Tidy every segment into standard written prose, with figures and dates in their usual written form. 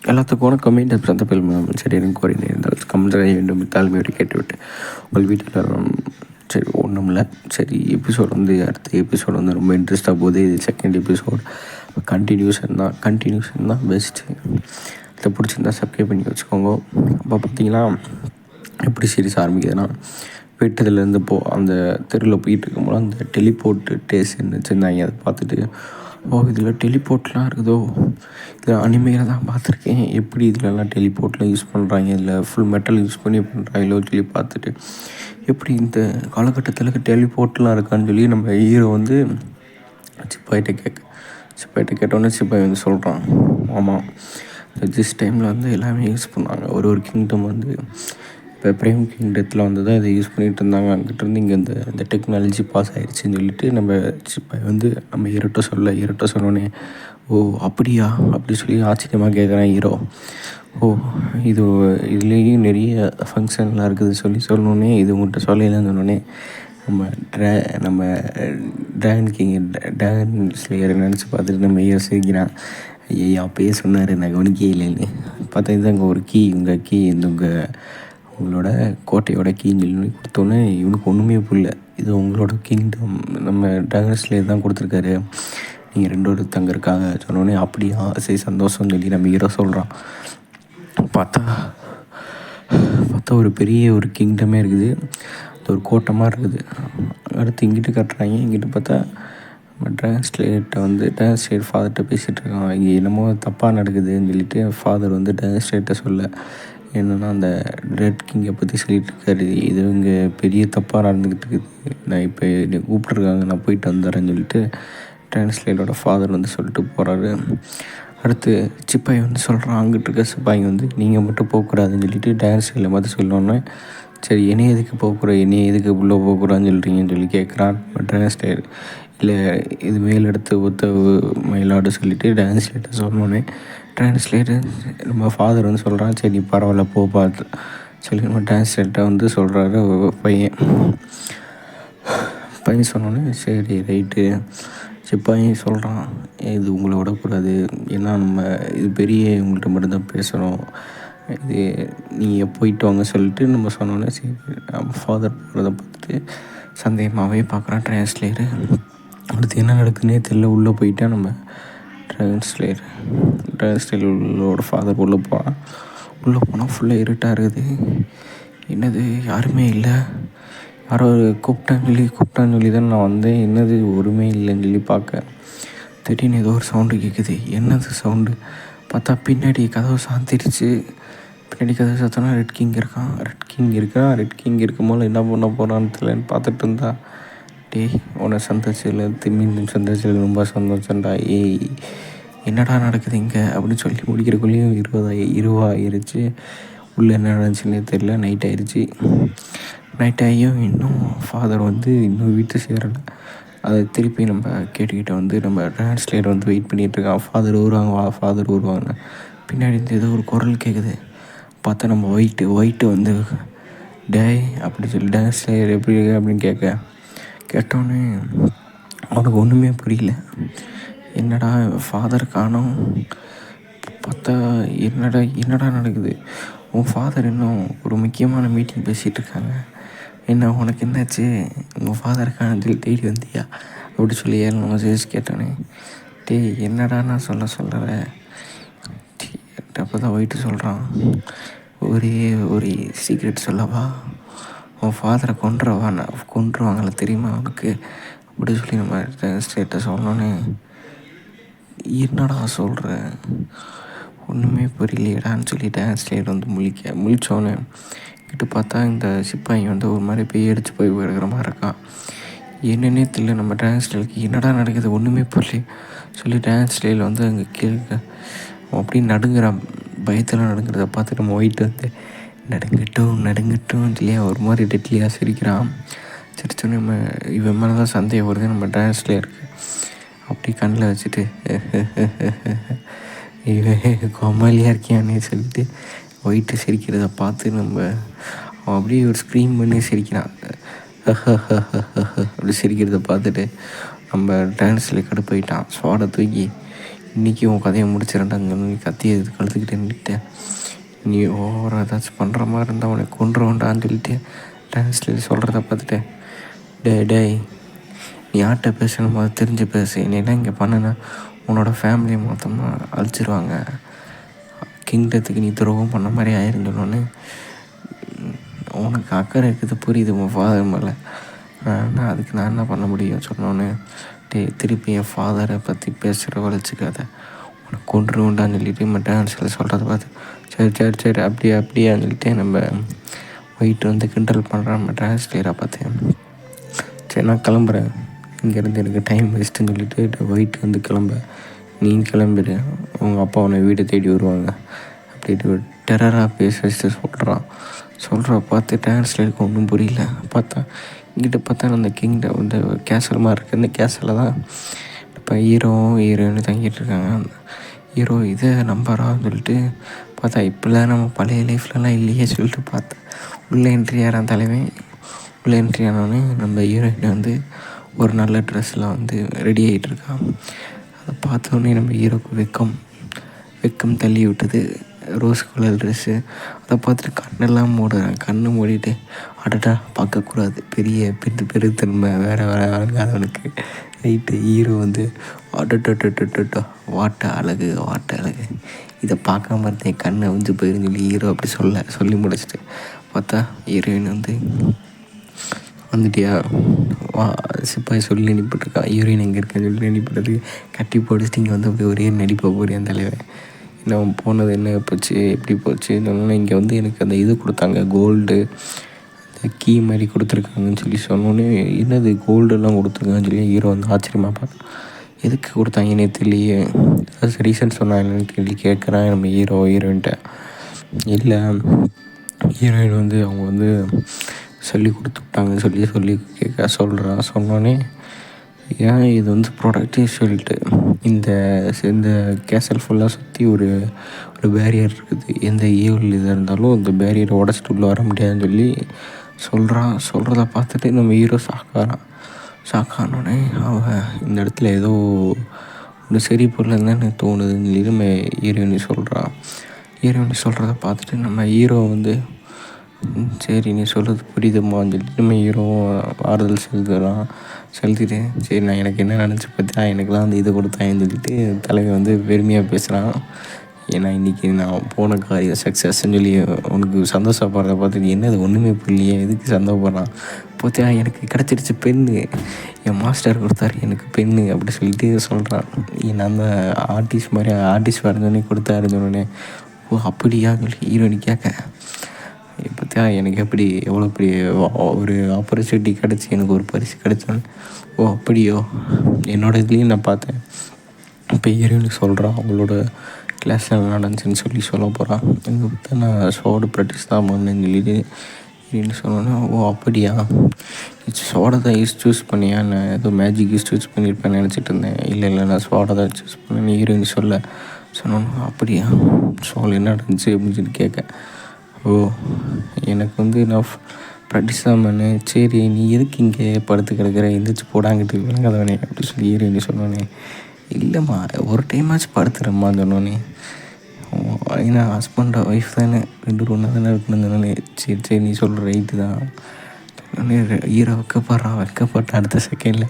எல்லாத்துக்கும் கம்மியின் பிரந்த பெருமாம் சரி எனக்கு இருந்தால் கம்மிய வேண்டும் தாழ்மையோடு கேட்டுவிட்டு உங்கள் வீட்டில் சரி ஒன்றும் இல்லை. சரி எபிசோட் வந்து அடுத்த எபிசோட் வந்து ரொம்ப இன்ட்ரெஸ்ட்டாக போகுது. இது செகண்ட் எபிசோட் கண்டினியூஷன் தான் பெஸ்ட்டு. இதை பிடிச்சிருந்தா சப்ஸ்கிரைப் பண்ணி வச்சுக்கோங்க. அப்போ பார்த்தீங்கன்னா எப்படி சீரிஸ் ஆரம்பிக்குதுன்னா, வீட்டுலேருந்து அந்த தெருவில் போயிட்டு இருக்கும்போது அந்த டெலிபோர்ட்டு டேஸ்ன்னு வச்சுருந்தாங்க. அதை பார்த்துட்டு இதில் டெலிபோர்ட்லாம் இருக்குதோ, இதில் அனிமையில் தான் பார்த்துருக்கேன், எப்படி இதிலலாம் டெலிபோர்ட்லாம் யூஸ் பண்ணுறாங்க, இதில் ஃபுல் மெட்டல் யூஸ் பண்ணி பண்ணுறாங்களோ சொல்லி பார்த்துட்டு, எப்படி இந்த காலகட்டத்தில் டெலிபோர்ட்லாம் இருக்கான்னு சொல்லி நம்ம ஹீரோ வந்து சிப்பாயிட்ட கேட்டோன்னே சிப்பாய் வந்து சொல்கிறான், ஆமாம் திஸ் டைமில் வந்து எல்லாமே யூஸ் பண்ணாங்க. ஒரு கிங்டம் வந்து இப்போ பிரேம் கிங்டத்தில் வந்து தான் இதை யூஸ் பண்ணிகிட்டு இருந்தாங்க. அங்கிட்டிருந்து இங்கே இந்த டெக்னாலஜி பாஸ் ஆகிடுச்சின்னு சொல்லிட்டு நம்ம சிப்பாய் வந்து நம்ம ஹீரோட்ட சொன்னோன்னே, ஓ அப்படியா அப்படி சொல்லி ஆச்சரியமாக கேட்குறான் ஹீரோ. இதுலேயும் நிறைய ஃபங்க்ஷன்லாம் இருக்குது சொல்லணுன்னே இது உங்கள்கிட்ட சொல்லலைன்னு சொன்னோன்னே நம்ம ட்ராகன் ஸ்லேயரை நினச்சி பார்த்துட்டு நம்ம யோசிக்கிறான், ஐயா அப்பயே சொன்னார் நான் கவனிக்கே இல்லைன்னு. பார்த்தா இது அங்கே ஒரு உங்கள் கீ உங்களோட கோட்டையோட கீன்னு சொல்லி கொடுத்தோன்னே இவனுக்கு ஒன்றுமே புரியல. இது உங்களோட கிங்டம், நம்ம ட்ராகன் ஸ்லேயர் தான் கொடுத்துருக்காரு, நீங்கள் 2 தங்கறக்காக சொன்னோன்னே அப்படியா சரி சந்தோஷம்னு சொல்லி நம்ம ஹீரோ சொல்கிறான். பார்த்தா ஒரு பெரிய ஒரு கிங்டமே இருக்குது, அது ஒரு கோட்டமாக இருக்குது. அடுத்து இங்கிட்டு கட்டுறாங்க. இங்கிட்டு பார்த்தா நம்ம ட்ராகன் ஸ்லேயர் ஃபாதர்கிட்ட பேசிகிட்டு இருக்கான். இங்கே என்னமோ தப்பாக நடக்குதுன்னு சொல்லிட்டு ஃபாதர் வந்து ட்ராகன் ஸ்லேயர்கிட்ட சொல்ல, என்னென்னா அந்த ரெட் கிங்கை பற்றி சொல்லிகிட்டு இருக்காரு, இது இங்கே பெரிய தப்பாக நடந்துக்கிட்டு இருக்குது, நான் இப்போ என்னை கூப்பிட்ருக்காங்க, நான் போயிட்டு வந்துடுறேன்னு சொல்லிட்டு ட்ராகன் ஸ்லேயரோட ஃபாதர் வந்து சொல்லிட்டு போகிறாரு. அடுத்து சிப்பாய் வந்து சொல்கிறான், அங்கிட்டு இருக்க சிப்பாய் வந்து நீங்கள் மட்டும் போகக்கூடாதுன்னு சொல்லிட்டு ட்ராகன் ஸ்லேயரை பார்த்து சொல்லணுன்னே, சரி என்னைய எதுக்கு போகக்கூடாது, என்னைய எதுக்கு உள்ளே போகக்கூடாதுன்னு சொல்கிறீங்கன்னு சொல்லி கேட்குறான் ட்ராகன் ஸ்லேயர். இல்லை இது மேலெடுத்து ஒத்த மயிலாடு சொல்லிவிட்டு ட்ராகன் ஸ்லேயர்கிட்ட சொன்னோன்னே, ட்ராகன் ஸ்லேயர் நம்ம ஃபாதர் வந்து சொல்கிறான், சரி நீ பரவாயில்ல போ பார்த்து சொல்லி நம்ம ட்ராகன் ஸ்லேயர்கிட்ட வந்து சொல்கிறாரு பையன் சொன்னோன்னே, சரி ரைட்டு. சிப்பாயும் சொல்கிறான், இது உங்களை விடக்கூடாது, ஏன்னா நம்ம இது பெரிய உங்கள்கிட்ட மட்டும்தான் பேசணும், இது நீங்கள் போயிட்டு வாங்க சொல்லிட்டு நம்ம சொன்னோன்னே, சரி நம்ம ஃபாதர் போகிறத பார்த்துட்டு சந்தேகமாகவே பார்க்குறான் ட்ராகன் ஸ்லேயரு. அடுத்து என்ன நடக்குதுன்னே தெரியல. உள்ளே போயிட்டா நம்ம ட்ராகன் ஸ்லேயரோட ஃபாதர் உள்ளே போனால் ஃபுல்லாக இருட்டாக இருக்குது. என்னது யாருமே இல்லை, யாரோ கூப்பிட்டான்னு சொல்லி தான் நான் வந்தேன், என்னது ஒருமே இல்லைன்னு சொல்லி பார்க்க, திடீர்னு ஏதோ ஒரு சவுண்டு கேட்குது. என்னது சவுண்டு பார்த்தா பின்னாடி கதவு சாத்திடுச்சு. பின்னாடி கதவு சாத்தோன்னா ரெட் கிங் இருக்கும் போது என்ன பண்ண போகிறான்னு தெரியலன்னு பார்த்துட்டு இருந்தா, டேய் உன்னை சந்தோஷத்தில் ரொம்ப சந்தோஷம்டா, என்னடா நடக்குது இங்கே அப்படின்னு சொல்லி முடிக்கிறக்குள்ளேயும் 20 ஆயிருச்சு. உள்ளே என்ன நடந்துச்சுன்னே தெரியல. நைட் ஆகியும் இன்னும் ஃபாதர் வந்து இன்னும் வீட்டை சேரலை. அதை திருப்பி நம்ம கேட்டுக்கிட்ட வந்து நம்ம ட்ராகன் ஸ்லேயர் வந்து வெயிட் பண்ணிகிட்ருக்கான். ஃபாதர் வருவாங்க. பின்னாடி இருந்து ஏதோ ஒரு குரல் கேட்குது. பார்த்தா நம்ம ஒயிட்டு வந்து டேய் அப்படி சொல்லி ட்ராகன் ஸ்லேயர் எப்படி இருக்கு அப்படின்னு கேட்டோன்னே அவனுக்கு ஒன்றுமே புரியல. என்னடா ஃபாதர் காணோம், பார்த்தா என்னடா நடக்குது, உன் ஃபாதர் இன்னும் ஒரு முக்கியமான மீட்டிங் பேசிகிட்டு இருக்காங்க, என்ன உனக்கு என்னாச்சு, உங்கள் ஃபாதர் காணோன்னு சொல்லி தேடி வந்தியா அப்படி சொல்லி 7 மெசேஜ் கேட்டோன்னே, டேய் என்னடா நான் சொல்கிறேன். அப்போ தான் ஒயிட்டு சொல்கிறான், ஒரு சீக்ரெட் சொல்லவா, உன் ஃபாதரை கொன்றுவாங்கள தெரியுமா அவனுக்கு அப்படி சொல்லி நம்ம ஸ்டேட்டை சொல்லணுன்னே, என்னடா சொல்கிற, ஒன்றுமே புரியலையடான்னு சொல்லிட்டேன். ஸ்டேட் வந்து முழிச்சோன்னே கிட்ட பார்த்தா இந்த சிப்பாய் வந்து ஒரு மாதிரி பேயடிச்சு போய் எடுக்கிற மாதிரி இருக்கான். என்னன்னே தெரியல. நம்ம ட்ராகன் ஸ்லேயருக்கு என்னடா நடக்குது ஒன்றுமே புரியல சொல்லி ட்ராகன் ஸ்லேயர் வந்து அங்கே கேட்க அப்படி நடுங்குறான். பயத்தில் நடுங்கிறத பார்த்துட்டு நம்ம ஒயிட்டு வந்து நடுங்கட்டும் இல்லையா ஒரு மாதிரி டெட்லியாக சிரிக்கிறான். சிரிச்சோன்னே நம்ம இவன் மேலே தான் சந்தேகம் வருது நம்ம ட்ராகன் ஸ்லேயருக்கு. அப்படி கண்ணில் வச்சுட்டு இவன் கோமாளியாக இருக்கியானே சொல்லிட்டு ஒயிட்டு சிரிக்கிறத பார்த்து நம்ம அவன் அப்படியே ஒரு ஸ்க்ரீம் பண்ணி சிரிக்கிறான். அப்படி சிரிக்கிறத பார்த்துட்டு நம்ம ட்ராகன் ஸ்லேயர் கடுப்பாயிட்டான். ஸ்வாடை தூக்கி இன்றைக்கி உன் கதையை முடிச்சிடண்டாங்க நீ கத்தியை கழுத்துக்கிட்டே நின்றுட்டேன். நீ ஓவராக ஏதாச்சும் பண்ணுற மாதிரி இருந்தால் உனக்கு கொண்டுருவோண்டான்னு சொல்லிட்டு டான்ஸில் சொல்கிறத பார்த்துட்டேன். டேய் நீ யார்கிட்ட பேசணுமோ அதை தெரிஞ்சு பேசு. என்னென்னா இங்கே பண்ணுனா உன்னோட ஃபேமிலியை மொத்தமாக அழிச்சிருவாங்க. கிங்டத்துக்கு நீ துரோகம் பண்ண மாதிரி ஆயிருந்தோன்னு உனக்கு அக்கறை இருக்குது, புரியுது உன் ஃபாதர் மேலே. ஆனால் அதுக்கு நான் என்ன பண்ண முடியும் சொன்னோன்னே, திருப்பி என் ஃபாதரை பற்றி பேசுகிற வலிச்சுக்காத, உனக்கு கொண்டுருவோண்டான்னு சொல்லிட்டு நம்ம டான்ஸில் சொல்கிறத பார்த்து சரி அப்படியான்னு சொல்லிட்டு நம்ம ஒயிட் வந்து கிண்டல் பண்ணுறான். நம்ம ட்ரான்ஸ்லேட்டராக பார்த்தேன். சரி நான் கிளம்புறேன், இங்கேருந்து எனக்கு டைம் வேஸ்ட்டுன்னு சொல்லிட்டு ஒயிட் வந்து நீ கிளம்பிடு, உங்கள் அப்பா உன்னை வீட்டை தேடி வருவாங்க அப்படின்ட்டு டெரராக பேச சொல்கிறா பார்த்து டான்ஸ்லேட்டருக்கு ஒன்றும் புரியல. இங்கிட்ட பார்த்தா அந்த கிங்டம் வந்து கேசல் மாதிரி இருக்குது. இந்த கேசலில் தான் இப்போ ஹீரோன்னு தங்கிட்டு இருக்காங்க. ஹீரோ இதை நம்பரான்னு சொல்லிட்டு பார்த்தா இப்போலாம் நம்ம பழைய லைஃப்லலாம் இல்லையே சொல்லிட்டு பார்த்தேன். உள்ளே என்ட்ரி ஆகிறான் தலைவன். உள்ளே என்ட்ரி ஆனோடனே நம்ம ஹீரோயின் வந்து ஒரு நல்ல ட்ரெஸ்ஸில் வந்து ரெடி ஆகிட்டுருக்கான். அதை பார்த்தோன்னே நம்ம ஹீரோக்கு வெக்கம் தள்ளி விட்டது. Rose colour dress. அதை பார்த்துட்டு கண்ணெல்லாம் கண்ணு மூடிட்டு அடடா பார்க்கக்கூடாது, பெருத்தன்மை வேறு அழகாதவனுக்கு ரைட்டு. ஹீரோ வந்து அடட்டோ வாட்ட அழகு இதை பார்க்காம இருந்தேன், கண்ணை வந்து போயிருந்து சொல்லி ஹீரோ அப்படி சொல்லி முடிச்சுட்டு பார்த்தா ஹீரோயின் வந்து வந்துட்டியா சிப்பாய் சொல்லி அனுப்பிட்டுருக்கா. ஹீரோயின் எங்கே இருக்கேன்னு சொல்லி அனுப்பிட்டது. கட்டி போட்டுட்டு இங்கே வந்து அப்படி ஒரே நடிப்பை போகிறேன் தலைவன். நான் போனது என்ன போச்சு எப்படி போச்சு சொன்னோன்னே இங்கே வந்து எனக்கு அந்த இது கொடுத்தாங்க, கோல்டு அந்த கீ மாதிரி கொடுத்துருக்காங்கன்னு சொல்லி சொன்னோன்னே, என்னது கோல்டெல்லாம் கொடுத்துருக்காங்கன்னு சொல்லி ஹீரோ வந்து ஆச்சரியமாக பார்த்தேன். எதுக்கு கொடுத்தாங்கன்னே தெரியலையே, ஏதாச்சும் ரீசன் சொன்னாங்கன்னு கேள்வி கேட்குறான் நம்ம ஹீரோயின்ட்ட. இல்லை ஹீரோயின் வந்து அவங்க வந்து சொல்லி கொடுத்துட்டாங்கன்னு சொல்லி சொன்னோன்னே, ஏன் இது வந்து ப்ராடக்டே சொல்லிட்டு இந்த கேசல் ஃபுல்லாக சுற்றி ஒரு பேரியர் இருக்குது, எந்த ஈவில் இதாக இருந்தாலும் இந்த பேரியரை உடச்சிட்டு உள்ளே வர முடியாதுன்னு சொல்லி சொல்கிறத பார்த்துட்டு நம்ம ஹீரோ ஷாக்கானோடனே அவன் இந்த இடத்துல ஏதோ ஒரு சரி பொருள் தானே தோணுதுன்னு சொல்லி நம்ம ஹீரோயினி சொல்கிறத பார்த்துட்டு நம்ம ஹீரோ வந்து சரி நீ சொல்கிறது புரியுதும்மான்னு சொல்லிட்டு நம்ம ஹீரோவும் ஆறுதல் செலுத்திட்டு சரி நான் எனக்கு என்ன நினச்சி பார்த்தா எனக்குலாம் வந்து இது கொடுத்தாங்கன்னு சொல்லிட்டு தலைவர் வந்து பெருமையாக பேசுகிறான். ஏன்னா இன்றைக்கி நான் போன காரியம் சக்ஸஸ்ன்னு சொல்லி உனக்கு சந்தோஷப்படுறத பார்த்துட்டு என்ன அது ஒன்றுமே புரியலையே, எதுக்கு சந்தோஷப்படுறான் பார்த்தியா, எனக்கு கிடச்சிருச்சு பெண்ணு, என் மாஸ்டர் கொடுத்தாரு எனக்கு பெண்ணு அப்படி சொல்லிட்டு சொல்கிறான். நான் தான் ஆர்டிஸ்ட் வரைஞ்சோடனே கொடுத்தாருந்தோடனே ஓ அப்படியான்னு சொல்லி ஹீரோனி கேட்க, பார்த்தியா எனக்கு எப்படி எவ்வளோ பெரிய ஒரு ஆப்பர்ச்சுனிட்டி கிடச்சி எனக்கு ஒரு பரிசு கிடச்சோன்னு, ஓ அப்படியோ என்னோடய இதுலேயும் நான் பார்த்தேன். இப்போ ஹீரோயினுக்கு சொல்கிறான் அவங்களோட கிளாஸில் நடந்துச்சுன்னு சொல்ல போகிறான். எனக்கு பார்த்தா நான் சோடு ப்ராக்டிஸ் தான் பண்ணேன்னு சொல்லிட்டு ஹீரோயின் சொன்னோன்னே, ஓ அப்படியா சோடை தான் சூஸ் பண்ணியா, நான் ஏதோ மேஜிக் சூஸ் பண்ணியிருப்பேன்னு நினச்சிட்டு இருந்தேன். இல்லை நான் சோடை தான் சூஸ் பண்ணேன்னு ஹீரோயின் சொன்னோன்னா, அப்படியா சோல் என்ன நடந்துச்சு அப்படின்னு சொல்லி கேட்க, ஓ எனக்கு வந்து நான் ப்ராக்டிஸ் தான் பண்ணேன். சரி நீ எதுக்கு இங்கே படுத்து கிடக்கிற, எந்திரிச்சு போடாங்கிட்டு விளங்காதவனே அப்படி சொல்லி ஹீரோயினி சொன்னோன்னே, இல்லைம்மா ஒரு டைமாச்சும் படுத்துறேம்மான்னு சொன்னோன்னே, ஏன்னா ஹஸ்பண்டோட ஒய்ஃப் தானே 2 ஒன்றா தானே இருக்கணும்னு சொன்னோன்னே, சரி நீ சொல்கிற ரைட்டு தான் சொன்னோன்னே ஹீரோ வெக்கப்பட்ட அடுத்த செகண்டில்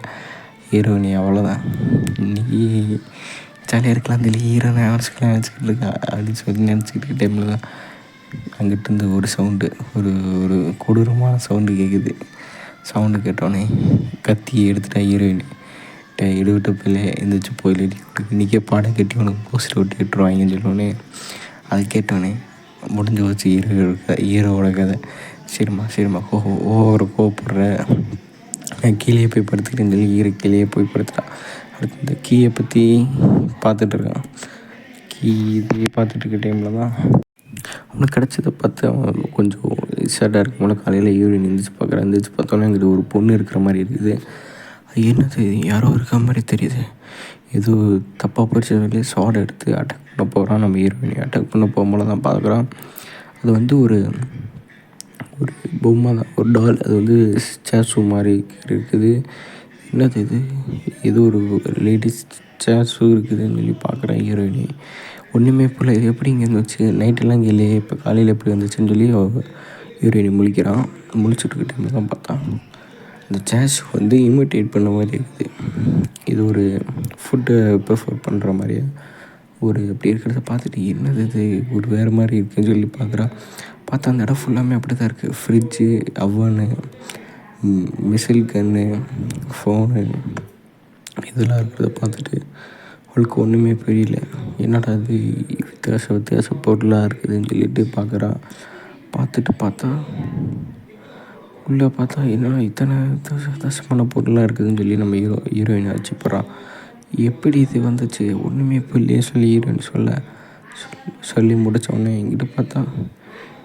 ஹீரோயினி அவ்வளோதான் இன்றைக்கி ஜாலியாக இருக்கலாம் சொல்லி ஹீரோ நினச்சிக்கிட்டு இருக்கா அப்படின்னு சொல்லி நினச்சிக்கிட்டு டைமில் தான் அங்கிட்டிருந்து ஒரு சவுண்டு ஒரு கொடூரமான சவுண்டு கேட்குது. சவுண்டு கேட்டோடனே கத்தியை எடுத்துட்டா ஹீரோயின். எடுவிட்ட பிள்ளை எந்திரிச்சு போயில இன்றைக்கே பாடம் கட்டி உனக்கு போஸ்டர் ஒட்டி விட்டுருவாங்கன்னு சொன்னோடனே, அதை கேட்டோடனே முடிஞ்சு வச்சு ஹீரோவோட கதை. சரிம்மா கோவப்படுற, நான் கீழே போய் படுத்துக்கிட்டேன்னு சொல்லி ஹீரோ கீழே போய் படுத்துட்டான். அடுத்து இந்த கீயை பற்றி பார்த்துட்ருக்கான். இதையே பார்த்துட்டு இருக்க டைமில் தான் அவனுக்கு கிடச்சதை பார்த்து அவன் கொஞ்சம் சேடாக இருக்கும் போல காலையில் ஹீரோயின் எந்திரிச்சு பார்த்தோன்னே அங்கிட்ட ஒரு பொண்ணு இருக்கிற மாதிரி இருக்குது. அது என்னது யாரோ இருக்கிற மாதிரி தெரியுது, ஏதோ தப்பாக போயிடுச்சு சொல்லி சோடை எடுத்து அட்டாக் பண்ண போகிறான். நம்ம ஹீரோயினி அட்டாக் பண்ண போகும்போது தான் பார்க்குறான், அது வந்து ஒரு பொம்மை தான், ஒரு டால், அது வந்து ஸ்டாச்சு மாதிரி இருக்குது. என்னது இது ஏதோ ஒரு லேடிஸ் சேஸும் இருக்குதுன்னு சொல்லி பார்க்குறேன் ஹீரோயினி. ஒன்றுமே புரியல, இது எப்படி இங்கே வந்துச்சு, நைட்டெல்லாம் இங்கே இல்லையே, இப்போ காலையில் எப்படி வந்துச்சுன்னு சொல்லி ஹீரோயினி முழிக்கிறான். முழிச்சுட்டு இருக்க டைமில் தான் பார்த்தா இந்த சேஸ் வந்து இமிட்டேட் பண்ண மாதிரி இருக்குது. இது ஒரு ஃபுட்டை ப்ரிஃபர் பண்ணுற மாதிரியே ஒரு அப்படி இருக்கிறத பார்த்துட்டு என்னது இது ஒரு வேறு மாதிரி இருக்குதுன்னு சொல்லி பார்த்தா அந்த இடம் ஃபுல்லாமே அப்படி தான் இருக்குது. ஃப்ரிட்ஜு, அவனு, மிசில் கன்னு, ஃபோனு இதெல்லாம் இருக்கிறத பார்த்துட்டு அவளுக்கு ஒன்றுமே புரியல. என்னடா இது வித்தியாச பொருளாக இருக்குதுன்னு சொல்லிட்டு பார்த்தா உள்ளே பார்த்தா என்னடா இத்தனை வித்தியாசமான பொருளாக இருக்குதுன்னு சொல்லி நம்ம ஹீரோயினை வச்சுப்போகிறான். எப்படி இது வந்துச்சு ஒன்றுமே புரியலையே சொல்லி ஹீரோயின் சொல்லி முடித்தோடனே என்கிட்ட பார்த்தா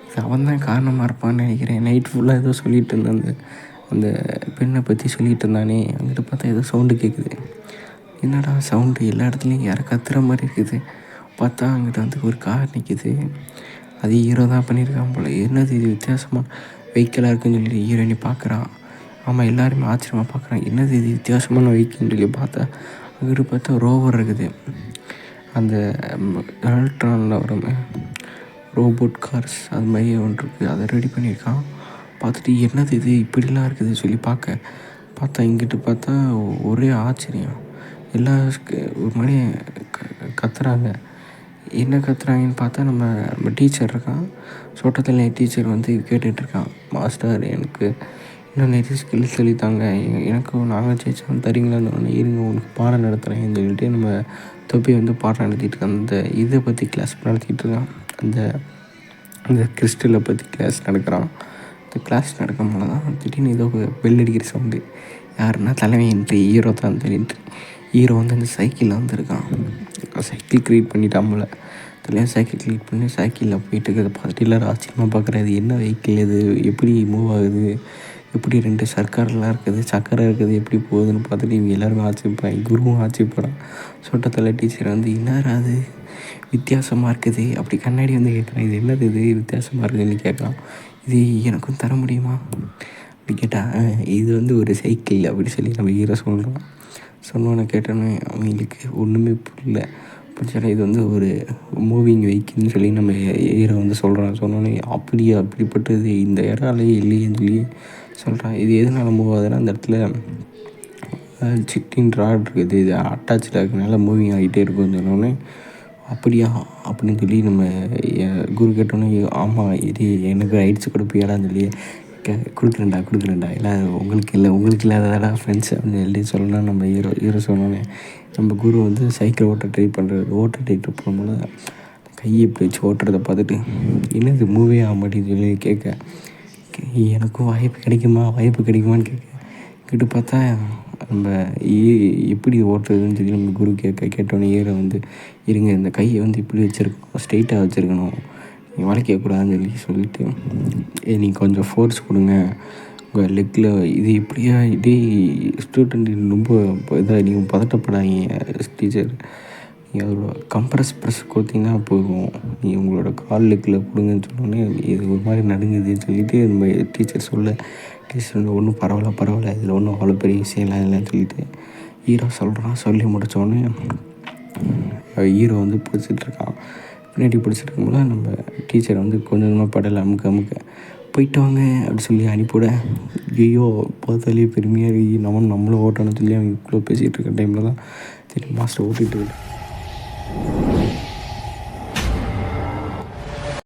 இது அவன் தான் காரணமாக இருப்பான்னு நினைக்கிறேன். நைட் ஃபுல்லாக ஏதோ சொல்லிகிட்டு இருந்தேன், அந்த பெண்ணை பற்றி சொல்லிகிட்டு இருந்தானே. அங்கிட்ட பார்த்தா ஏதோ சவுண்டு கேட்குது. என்னடா சவுண்டு, எல்லா இடத்துலையும் யாரை கத்துற மாதிரி இருக்குது. பார்த்தா அங்கிட்ட வந்து ஒரு கார் நிற்கிது. அது ஹீரோ தான் பண்ணியிருக்கான் போல். என்னது இது வித்தியாசமாக வெஹிக்கிளாக இருக்குன்னு சொல்லி ஹீரோயினி பார்க்குறான். ஆமாம், எல்லாருமே ஆச்சரியமாக பார்க்குறான். என்னது இது வித்தியாசமான வெஹிக்கிள்னு சொல்லி பார்த்தா அங்கிட்ட பார்த்தா ரோவர் இருக்குது. அந்த எலக்ட்ரானில் வர ரோபோட் கார்ஸ் அது மாதிரி ஒன்று இருக்குது. அதை ரெடி பண்ணியிருக்கான். பார்த்துட்டு என்னது இது இப்படிலாம் இருக்குது சொல்லி பார்த்தா இங்கிட்டு பார்த்தா ஒரே ஆச்சரியம். எல்லாம் ஒரு மாதிரி கத்துறாங்க. என்ன கத்துறாங்கன்னு பார்த்தா நம்ம டீச்சர் இருக்கான். சோட்டத்தில் டீச்சர் வந்து கேட்டுட்ருக்கான், மாஸ்டர் எனக்கு இன்னும் நிறைய ஸ்கில் சொல்லித்தாங்க, எனக்கும் நாங்கள் ஜெயிச்சோம் தரீங்களான்னு. இருங்க உனக்கு பாடம் நடத்துகிறேன்னு சொல்லிட்டு நம்ம தொப்பி வந்து பாடம் நடத்திட்டு இருக்கான். அந்த இதை பற்றி கிளாஸ் நடத்திட்டு இருக்கான். அந்த கிறிஸ்டலை பற்றி கிளாஸ் நடக்கிறான். இந்த கிளாஸ் நடக்கும்போது தான் திடீர்னு ஏதோ பெல் அடிக்கிற சவுண்டு. யாருன்னா தலைவன்ட்டு ஹீரோ தான் தெரியுது. ஹீரோ வந்து அந்த சைக்கிளில் வந்துருக்கான். சைக்கிள் க்ரியேட் பண்ணிட்டான் போல். தலையாக சைக்கிள் க்ரியேட் பண்ணி சைக்கிளில் போயிட்டு இருக்கிறத பார்த்துட்டு எல்லோரும் ஆச்சரியமாக பார்க்குறாரு. என்ன வெஹிக்கிள் இது, எப்படி மூவ் ஆகுது, எப்படி 2 சக்கரெலாம் இருக்குது, சக்கரை இருக்குது, எப்படி போகுதுன்னு பார்த்துட்டு இவங்க எல்லோருமே ஆச்சரியப்பாங்க. குருவும் ஆச்சரியப்படுறான். சொட்டத்தில் டீச்சர் வந்து என்னடா அது வித்தியாசமாக இருக்குது அப்படி கண்ணாடி வந்து கேட்குறான். இது என்னது இது வித்தியாசமாக இருக்குதுன்னு கேட்குறான். இது எனக்கும் தர முடியுமா அப்படி கேட்டால், இது வந்து ஒரு சைக்கிள் அப்படி சொல்லி நம்ம ஹீரோ சொல்கிறான். சொன்னோன்னே கேட்டோன்னே அவங்களுக்கு ஒன்றுமே புரியல. பிடிச்சாலும் இது வந்து ஒரு மூவிங் வெஹிக்கிள்னு சொல்லி நம்ம ஹீரோ வந்து சொல்கிறான். சொன்னோன்னே அப்படியே அப்படிப்பட்டது இந்த இடம்லையே இல்லையேன்னு சொல்லி சொல்கிறான். இது எதனால் மூவ் ஆகுதுன்னா அந்த இடத்துல சிக்டின் ராட் இருக்குது, இது அட்டாச்சில் இருக்கிறனால மூவிங் ஆகிட்டே இருக்கும்னு சொன்னோடனே அப்படியா அப்படின்னு சொல்லி நம்ம குரு கேட்டோன்னே, ஆமாம் இது எனக்கு ரைட்ஸ் கொடுப்பியாடான்னு சொல்லி கொடுக்குறேன்டா இல்லை உங்களுக்கு இல்லாதடா ஃப்ரெண்ட்ஸ் அப்படின்னு சொல்லி சொல்லணும். நம்ம ஹீரோ சொன்னோன்னே நம்ம குரு வந்து சைக்கிள் ஓட்ட ட்ரை போகும்போது கையை இப்படி வச்சு ஓட்டுறதை பார்த்துட்டு என்னது மூவே ஆக மாட்டேன்னு சொல்லி கேட்க, எனக்கும் வாய்ப்பு கிடைக்குமான்னு கேட்டு பார்த்தா நம்ம எப்படி ஓட்டுறதுன்னு சொல்லி நம்ம குரு கேட்டோன்னே ஹீரோ வந்து இருங்க இந்த கையை வந்து இப்படி வச்சுருக்கணும், ஸ்ட்ரெயிட்டாக வச்சுருக்கணும், நீங்கள் வளைக்கக்கூடாதுன்னு சொல்லிட்டு நீங்கள் கொஞ்சம் ஃபோர்ஸ் கொடுங்க உங்கள் லெக்கில். இது இப்படியா இதே ஸ்டூடெண்ட் ரொம்ப இதாக நீங்கள் பதட்டப்படாதீங்க டீச்சர், நீங்கள் அதோட ப்ரெஸ் கொடுத்தீங்கன்னா போகும், நீங்கள் உங்களோட கால் லெக்கில் கொடுங்கன்னு சொன்னோன்னே இது ஒரு மாதிரி நடுங்குதுன்னு சொல்லிட்டு நம்ம டீச்சர் ஒன்றும் பரவாயில்ல இதில் ஒன்றும் அவ்வளோ பெரிய விஷயம்லாம் இல்லைன்னு சொல்லிட்டு ஹீரோ சொல்கிறான். சொல்லி முடித்தோடனே ஹீரோ வந்து பிடிச்சிட்ருக்கான். பின்னாடி பிடிச்சிட்டு இருக்கும்போது நம்ம டீச்சர் வந்து கொஞ்சம் கொஞ்சமாக படலை அமுக்க போயிட்டு வாங்க அப்படி சொல்லி அனுப்பிவிட, ஐயோ பார்த்தாலே பெருமையாக நம்மளும் ஓட்டணும்னு சொல்லி அவங்க இவ்வளோ பேசிகிட்டு இருக்க டைமில் தான் சரி மாஸ்டர் ஓட்டிகிட்டு இருக்கேன்.